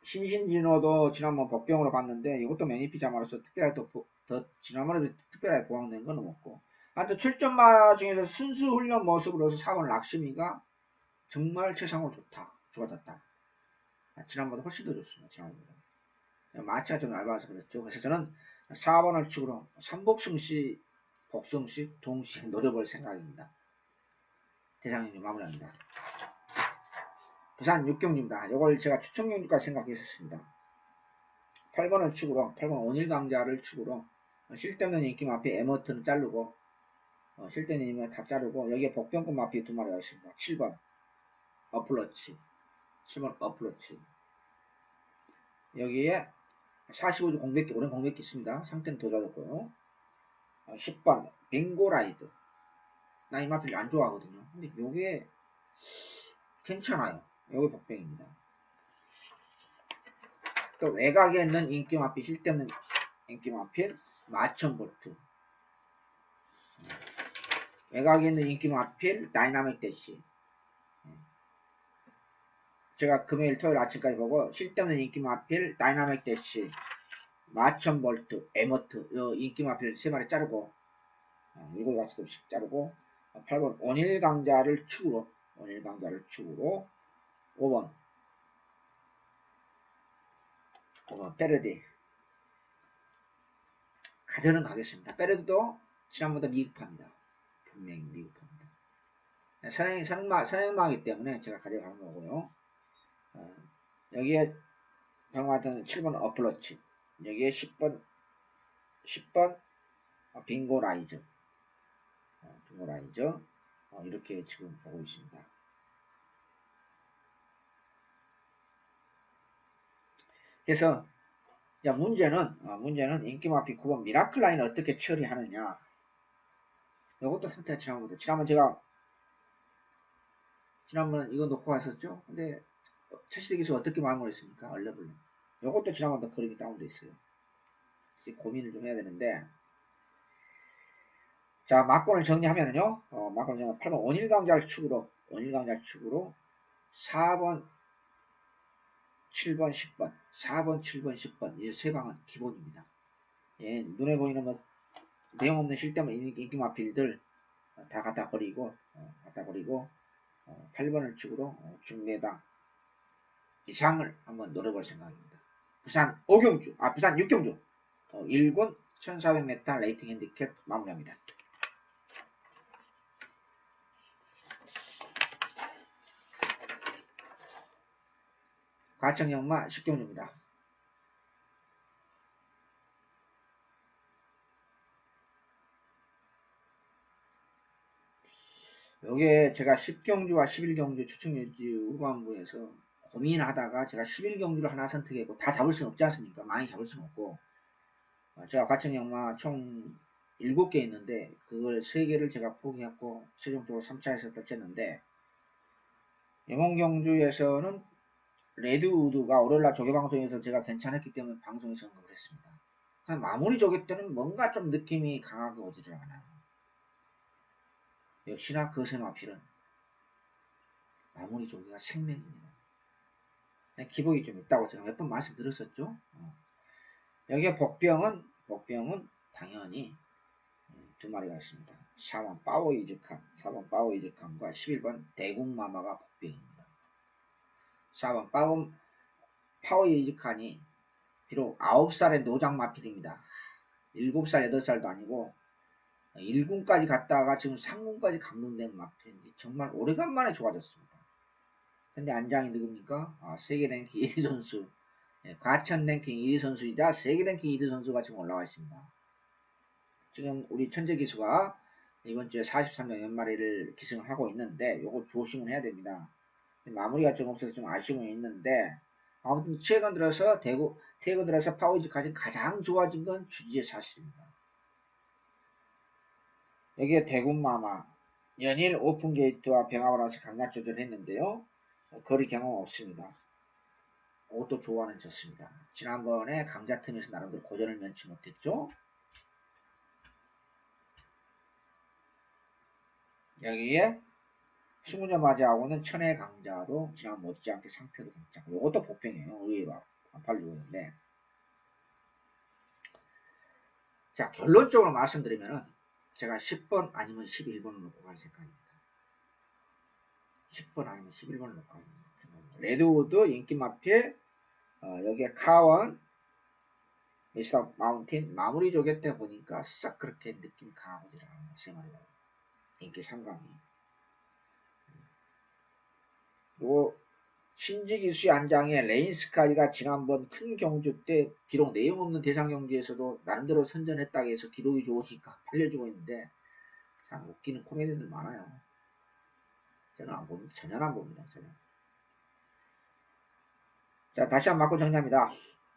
A: 신신진호도 지난번 복병으로 봤는데 이것도 매니피자마로서 특별하게 더 지난번에 특별하게 보강된 건 없고 하여튼 출전마 중에서 순수 훈련 모습으로서 4번 락시미가 정말 최상으로 좋아졌다. 지난번보다 훨씬 더 좋습니다. 지난번보다. 마차가 좀 얇아서 그랬죠. 그래서 저는 4번을 축으로 삼복승시, 복승시, 동시 노려볼 생각입니다. 대장님 마무리합니다. 부산 6경주입니다. 이걸 제가 추천경주까지 생각했었습니다. 8번을 축으로 8번 온일강자를 축으로 실대는 인기 마피 에머트는 자르고 실대는 인기 다 자르고 여기에 복병급 마피 두 마리가 있습니다. 7번 어플러치 7번 어플러치 여기에 45주 공백기 오랜 공백기 있습니다. 상태는 더 좋아졌고요. 10번 빙고라이드 나 이 마필 안 좋아하거든요. 근데 요게 괜찮아요. 요게 복병입니다. 또 외곽에 있는 인기 마필 실대없는 인기 마필 마천볼트 외곽에 있는 인기 마필 다이나믹 대시 제가 금요일 토요일 아침까지 보고 실대없는 인기 마필 다이나믹 대시 마천볼트 에머트 인기 마필 3마리 자르고 이걸 같이씩 자르고 8번 온일강자를 축으로 5번 페르디 가져는 가겠습니다. 페르디도 지난번보다 미흡합니다. 분명히 미흡합니다. 선행마이기 때문에 제가 가져가는 거고요. 여기에 방어하던 7번 어플러치, 여기에 10번 빙고 라이즈, 이렇게 지금 보고 있습니다. 그래서 문제는 인기마피 9번 미라클 라인을 어떻게 처리하느냐. 이것도 상태가 지난번 이거 놓고 왔었죠. 근데 최시대 기수 어떻게 마무리했습니까? 얼레블레. 이것도 지난번부터 그림이 다운돼 있어요. 고민을 좀 해야 되는데, 자, 막권을 정리하면은요, 막권을 정리하면 8번 원일강자를 축으로 4번, 7번, 10번, 4번, 7번, 10번, 이 세 방은 기본입니다. 예, 눈에 보이는 뭐, 내용 없는 실대만 인기마필들 다 갖다 버리고, 8번을 축으로 중매당 이상을 한번 노려볼 생각입니다. 부산 6경주, 1군 1400m 레이팅 핸디캡 마무리합니다. 과청영마 10경주입니다. 요게 제가 10경주와 11경주 추측일지 후반부에서 고민하다가 제가 11경주를 하나 선택했고, 다 잡을 수는 없지 않습니까? 많이 잡을 수는 없고, 제가 과청영마 총 7개 있는데 그걸 3개를 제가 포기했고 최종적으로 3차에서 떴쳤는데, 영혼경주에서는 레드우드가 오렐라 조개방송에서 제가 괜찮았기 때문에 방송에서 언급을 했습니다. 마무리 조개 때는 뭔가 좀 느낌이 강하게 오지를 않아요. 역시나 거세마필은 마무리 조개가 생명입니다. 기복이 좀 있다고 제가 몇 번 말씀드렸었죠. 여기에 복병은 당연히 두 마리가 있습니다. 4번 파워이즈칸과 11번 대국마마가 복병입니다. 4번 파워이즈칸이 비록 9살의 노장마필입니다. 7살, 8살도 아니고 1군까지 갔다가 지금 3군까지 강등된 마필인데 정말 오래간만에 좋아졌습니다. 근데 안장이 누굽니까? 세계 랭킹 1위 선수, 과천 랭킹 1위 선수이자 세계 랭킹 1위 선수가 지금 올라와 있습니다. 지금 우리 천재 기수가 이번 주에 43명 연마리를 기승을 하고 있는데 요거 조심을 해야 됩니다. 마무리가 좀 없어서 좀 아쉬움이 있는데, 아무튼 최근 들어서 파워이즈까지 가장 좋아진 건 주지의 사실입니다. 여기에 대군마마 연일 오픈게이트와 병합을 강약 조절했는데요. 거리 경험 없습니다. 그것도 좋아하는 졌습니다. 지난번에 강자 틈에서 나름대로 고전을 면치 못했죠. 여기에 승우녀 맞이하고는 천혜 강자도 지난 못지않게 상태도 괜찮고, 이것도 복병이에요. 의외로 안 팔리고 있는데, 자, 결론적으로 말씀드리면은 제가 10번 아니면 11번을 놓고 갈 생각입니다. 10번 아니면 11번을 놓고 갈 생각입니다. 레드우드, 인기마필, 여기에 카원, 미스터 마운틴, 마무리 조개 때 보니까 싹 그렇게 느낌이 강하지 않아요. 생활로. 인기 3강이. 요 신지기수의 안장에 레인스카이가 지난번 큰 경주 때 비록 내용 없는 대상 경기에서도 나름대로 선전했다고 해서 기록이 좋으니까 팔려주고 있는데, 참 웃기는 코미디들 많아요. 저는 안 봅니다. 전혀 안 봅니다. 전혀. 자, 다시 한번 맞고 정리합니다.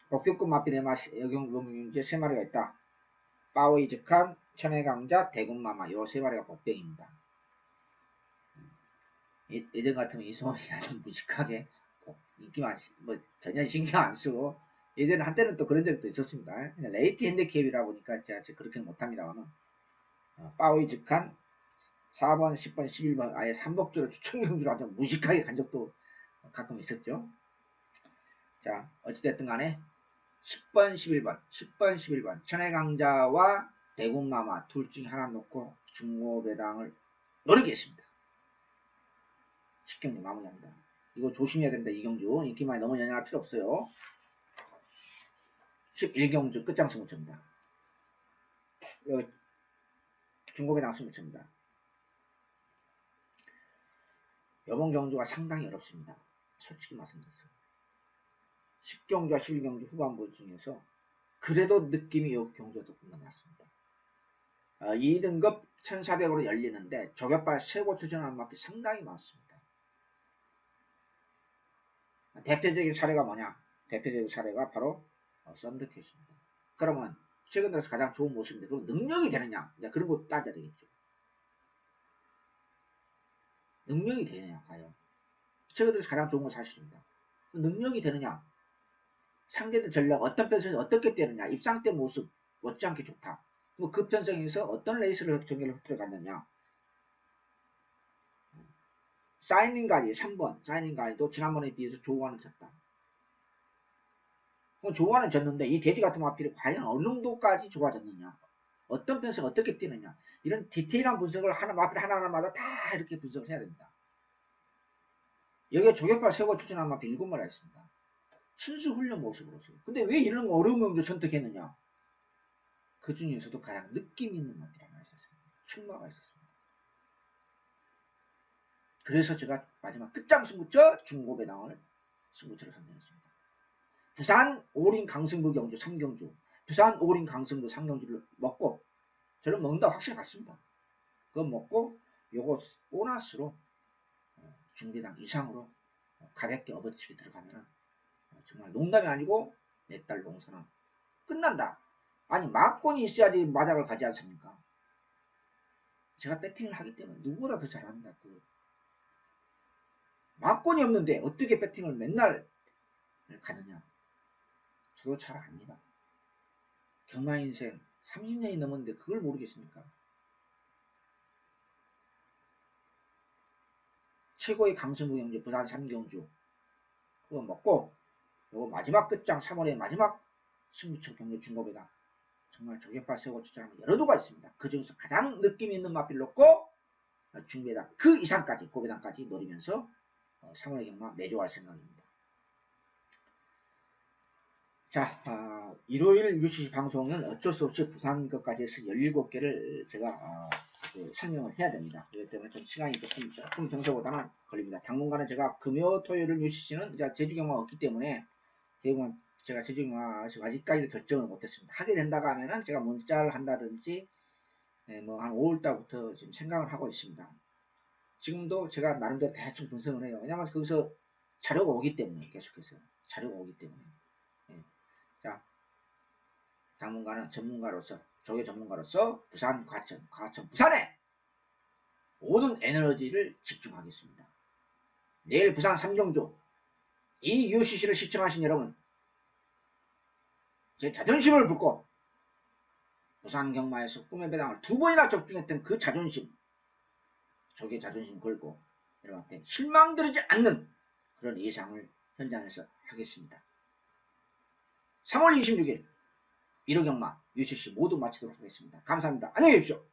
A: 복격급 마피네마 여경용제 3마리가 있다. 파워이즈칸, 천혜강자, 대군마마 요 3마리가 복병입니다. 예전 같으면 이소원이 아주 무식하게 인기만 전혀 신경 안 쓰고, 예전에 한때는 또 그런 적도 있었습니다. 레이티 핸디캡이라 보니까 제가 그렇게 못합니다만, 파워이즈칸 4번, 10번, 11번 아예 3복주로 추천경주로 아주 무식하게 간 적도 가끔 있었죠. 자, 어찌됐든 간에 10번, 11번 천혜강자와 대군마마 둘 중에 하나 놓고 중고배당을 노리겠습니다. 10경주 마무리합니다. 이거 조심해야 됩니다. 이 경주 인기만이 너무 연연할 필요 없어요. 11경주 끝장 승부처입니다. 여기 중고배당 승부처입니다. 이번 경주가 상당히 어렵습니다. 솔직히 말씀드렸어요. 10경주와 11경주 후반부 중에서 그래도 느낌이 이 경주가 더 끝났습니다. 2등급 1400으로 열리는데 저격발 세고 추천하는 마필 상당히 많습니다. 대표적인 사례가 뭐냐? 대표적인 사례가 바로 썬더캣입니다. 그러면 최근 들어서 가장 좋은 모습인데 그럼 능력이 되느냐? 이제 그런 거 따져야 되겠죠. 능력이 되느냐 과연? 최근 들어서 가장 좋은 건 사실입니다. 능력이 되느냐? 상대들 전략 어떤 편성에서 어떻게 때느냐? 입상 때 모습 못지않게 좋다. 그 편성에서 어떤 레이스를 전개를 들어갔느냐? 사이닝가지 3번 사이닝가지도 지난번에 비해서 조관은 졌다. 조관은 졌는데 이 돼지 같은 마필이 과연 어느 정도까지 좋아졌느냐? 어떤 편성 어떻게 뛰느냐? 이런 디테일한 분석을 마필 하나하나마다 다 이렇게 분석을 해야 됩니다. 여기에 조격발 세고 추천한 마필 7마리가 있습니다. 순수 훈련 모습으로서. 근데 왜 이런 어려운 경기를 선택했느냐? 그 중에서도 가장 느낌 있는 마필이 하나 있었습니다. 충마가 있었습니다. 그래서 제가 마지막 끝장 승부처 중고배당을 승부처로 선정했습니다. 부산 오린 강승부 경주 3경주 부산 오린 강승부 3경주를 먹고 저는 먹는다 확실히 갔습니다. 그거 먹고 요거 보너스로 중배당 이상으로 가볍게 업어치기 들어가면 정말 농담이 아니고 몇 달 농사는 끝난다. 아니 막권이 있어야지 마작을 가지 않습니까? 제가 배팅을 하기 때문에 누구보다 더 잘합니다. 막권이 없는데 어떻게 배팅을 맨날 가느냐. 저도 잘 압니다. 경마 인생 30년이 넘었는데 그걸 모르겠습니까? 최고의 강승부 경주 부산 3경주 그거 먹고 요거 마지막 끝장 3월의 마지막 승부처 경주 중고배당 정말 조개발 세고 추천하는 여러 도가 있습니다. 그 중에서 가장 느낌 있는 마필 놓고 중배당 그 이상까지 고배당까지 노리면서 3월의 경마 매조할 생각입니다. 자, 일요일 UCC 방송은 어쩔 수 없이 부산 것까지 해서 17개를 제가 설명을 해야 됩니다. 그렇기 때문에 좀 시간이 조금 평소보다는 걸립니다. 당분간은 제가 금요, 토요일 UCC는 제주 경마가 없기 때문에 대부분 제가 제주 경마 아직까지 결정을 못했습니다. 하게 된다고 하면은 제가 문자를 한다든지 뭐 한 5월달부터 지금 생각을 하고 있습니다. 지금도 제가 나름대로 대충 분석을 해요. 왜냐하면 거기서 자료가 오기 때문에 계속해서 자료가 오기 때문에. 자, 당분간은 전문가로서 조개 전문가로서 부산 과천 부산에 모든 에너지를 집중하겠습니다. 내일 부산 3경주 이 UCC를 시청하신 여러분 제 자존심을 붓고 부산 경마에서 꿈의 배당을 2번이나 적중했던 그 자존심 조개 자존심 걸고 여러분한테 실망드리지 않는 그런 예상을 현장에서 하겠습니다. 3월 26일 1호 경마 UCC 모두 마치도록 하겠습니다. 감사합니다. 안녕히 계십시오.